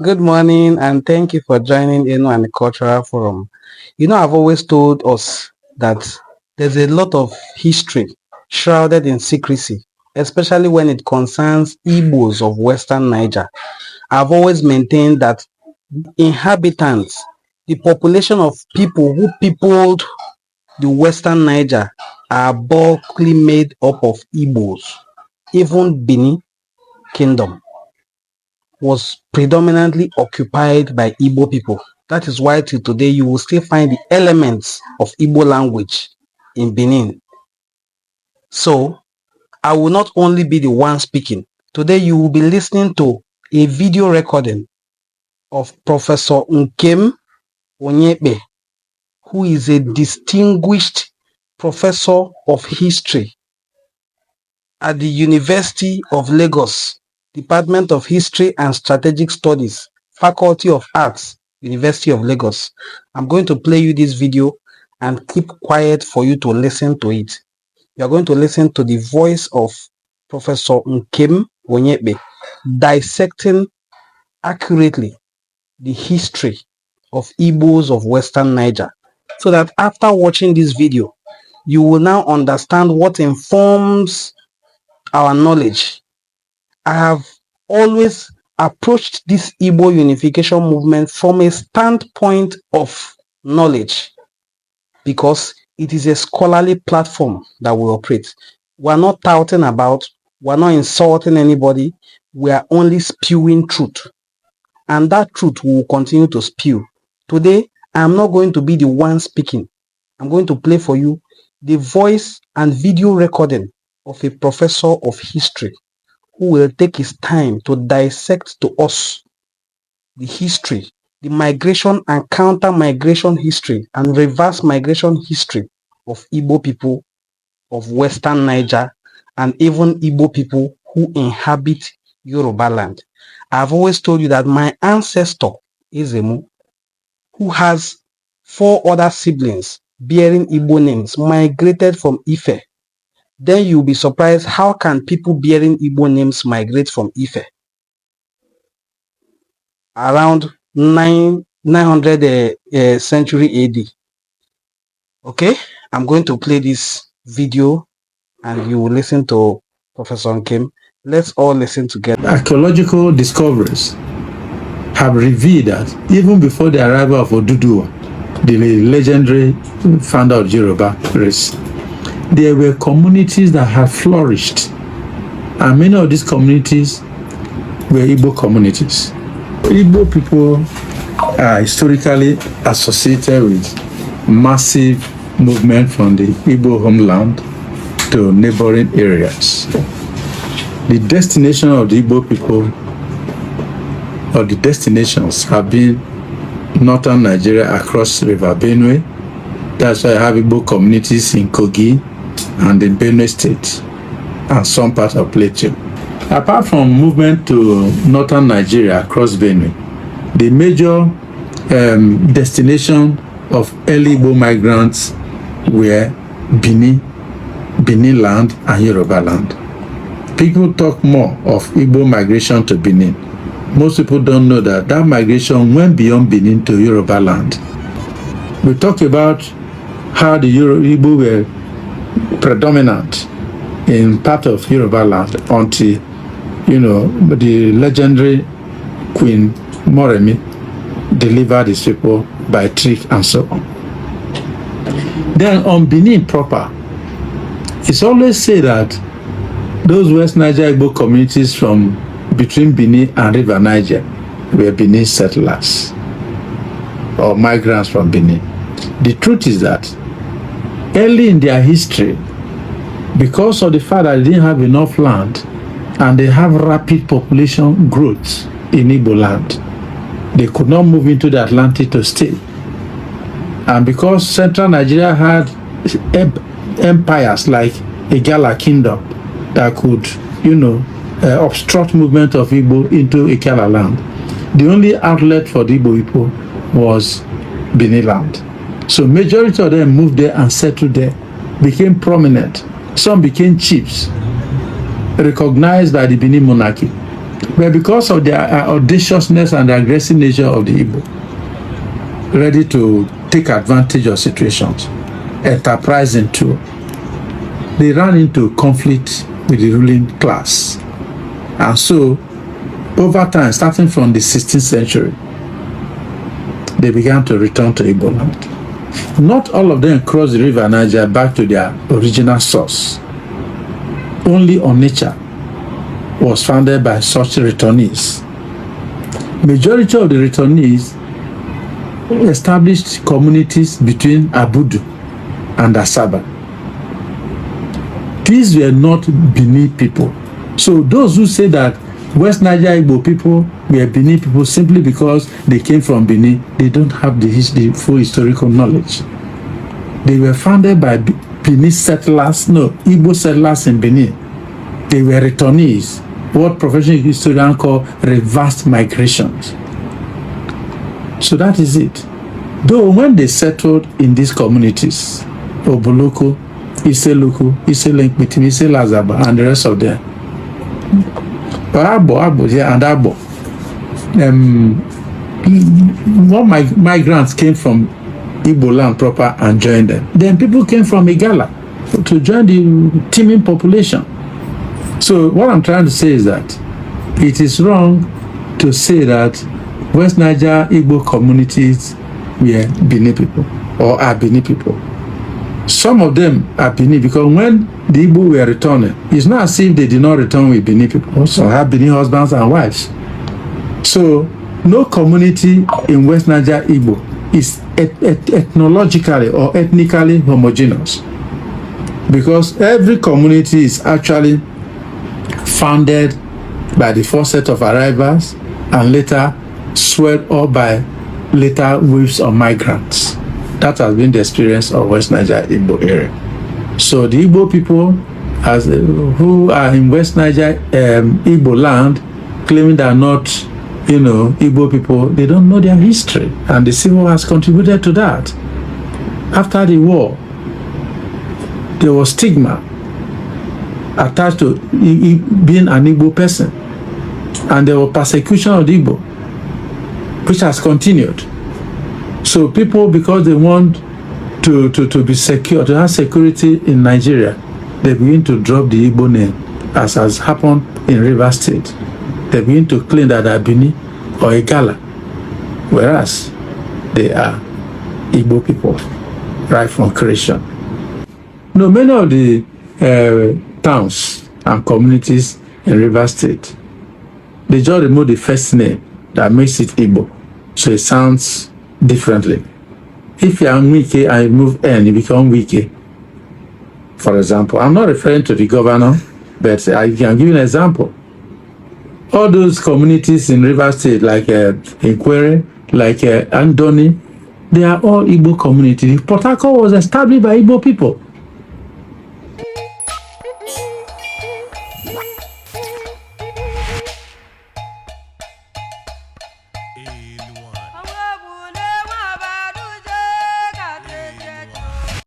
Good morning, and thank you for joining Enuani Cultural Forum. I've always told us that there's a lot of history shrouded in secrecy, especially when it concerns Igbos of Western Niger. I've always maintained that inhabitants, the population of people who peopled the Western Niger, are bulkily made up of Igbos. Even Benin Kingdom was predominantly occupied by Igbo people. That is why till today you will still find the elements of Igbo language in Benin. So I will not only be the one speaking. Today you will be listening to a video recording of Professor Nkem Onyekpe, who is a distinguished professor of history at the University of Lagos, Department of History and Strategic Studies, Faculty of Arts, University of Lagos. I'm going to play you this video and keep quiet for you to listen to it. You are going to listen to the voice of Professor Nkem Onyekpe dissecting accurately the history of Igbos of Western Niger, so that after watching this video, you will now understand what informs our knowledge. I have always approached this Igbo unification movement from a standpoint of knowledge, because it is a scholarly platform that we operate. We are not touting about, we are not insulting anybody, we are only spewing truth. And that truth we will continue to spew. Today, I am not going to be the one speaking. I'm going to play for you the voice and video recording of a professor of history who will take his time to dissect to us the history, the migration and counter-migration history and reverse migration history of Igbo people of Western Niger and even Igbo people who inhabit Yoruba land. I've always told you that my ancestor, Ezemu, who has 4 other siblings bearing Igbo names, migrated from Ife. Then you'll be surprised, how can people bearing Igbo names migrate from Ife? Around 900 century AD. Okay, I'm going to play this video and you will listen to Professor Nkem. Let's all listen together. Archaeological discoveries have revealed that even before the arrival of Oduduwa, the legendary founder of Yoruba race, there were communities that had flourished, and many of these communities were Igbo communities. Igbo people are historically associated with massive movement from the Igbo homeland to neighboring areas. The destination of the Igbo people, or the destinations, have been northern Nigeria across River Benue. That's why I have Igbo communities in Kogi and in Benue State and some parts of Plateau. Apart from movement to northern Nigeria across Benue, the major destination of early Igbo migrants were Benin land and Yoruba land. People talk more of Igbo migration to Benin. Most people don't know that that migration went beyond Benin to Yoruba land. We talk about how the Igbo were predominant in part of Yoruba land until, the legendary Queen Moremi delivered his people by trick and so on. Then on Benin proper, it's always said that those West Niger Igbo communities from between Benin and River Niger were Benin settlers or migrants from Benin. The truth is that early in their history, because of the fact that they didn't have enough land and they have rapid population growth in Igbo land, they could not move into the Atlantic to stay. And because central Nigeria had empires like Igala Kingdom that could, obstruct movement of Igbo into Ikala land, the only outlet for the Igbo people was Benin land. So majority of them moved there and settled there, became prominent. Some became chiefs, recognized by the Benin monarchy. But because of the audaciousness and the aggressive nature of the Igbo, ready to take advantage of situations, enterprising too, they ran into conflict with the ruling class. And so, over time, starting from the 16th century, they began to return to Igbo land. Not all of them crossed the river Niger back to their original source. Only Onitsha was founded by such returnees. Majority of the returnees established communities between Abudu and Asaba. These were not Benin people. So those who say that West Niger Igbo people were Benin people simply because they came from Benin, they don't have the full historical knowledge. They were founded by Benin settlers, no, Igbo settlers in Benin. They were returnees, what professional historians call reversed migrations. So that is it. Though when they settled in these communities, Oboloko, Iseluku, Iselenkmitim, Iselazaba, and the rest of them, Abo, yeah, and Abo, more migrants came from Igbo land proper and joined them. Then people came from Igala to join the teeming population. So what I'm trying to say is that it is wrong to say that West Niger Igbo communities were Benin people or are Benin people. Some of them are Benin because when the Igbo were returning, it's not as if they did not return with Benin people. Also have Benin husbands and wives. So no community in West Niger Igbo is ethnologically or ethnically homogeneous, because every community is actually founded by the first set of arrivals and later swelled up by later waves of migrants. That has been the experience of West Niger Igbo area. So the Igbo people who are in West Niger Igbo land claiming they are not, Igbo people, they don't know their history, and the Civil War has contributed to that. After the war, there was stigma attached to being an Igbo person, and there was persecution of the Igbo, which has continued. So people, because they want to be secure, to have security in Nigeria, they begin to drop the Igbo name, as has happened in Rivers State. They begin to claim that they are Bini or Igala, whereas they are Igbo people, right from creation. No, many of the towns and communities in Rivers State, they just remove the first name that makes it Igbo, so it sounds differently. If you are Wike and you move N, you become Wike. For example, I'm not referring to the governor, but I can give you an example. All those communities in Rivers State, like Inquere, like Andoni, they are all Igbo communities. Port Harcourt was established by Igbo people.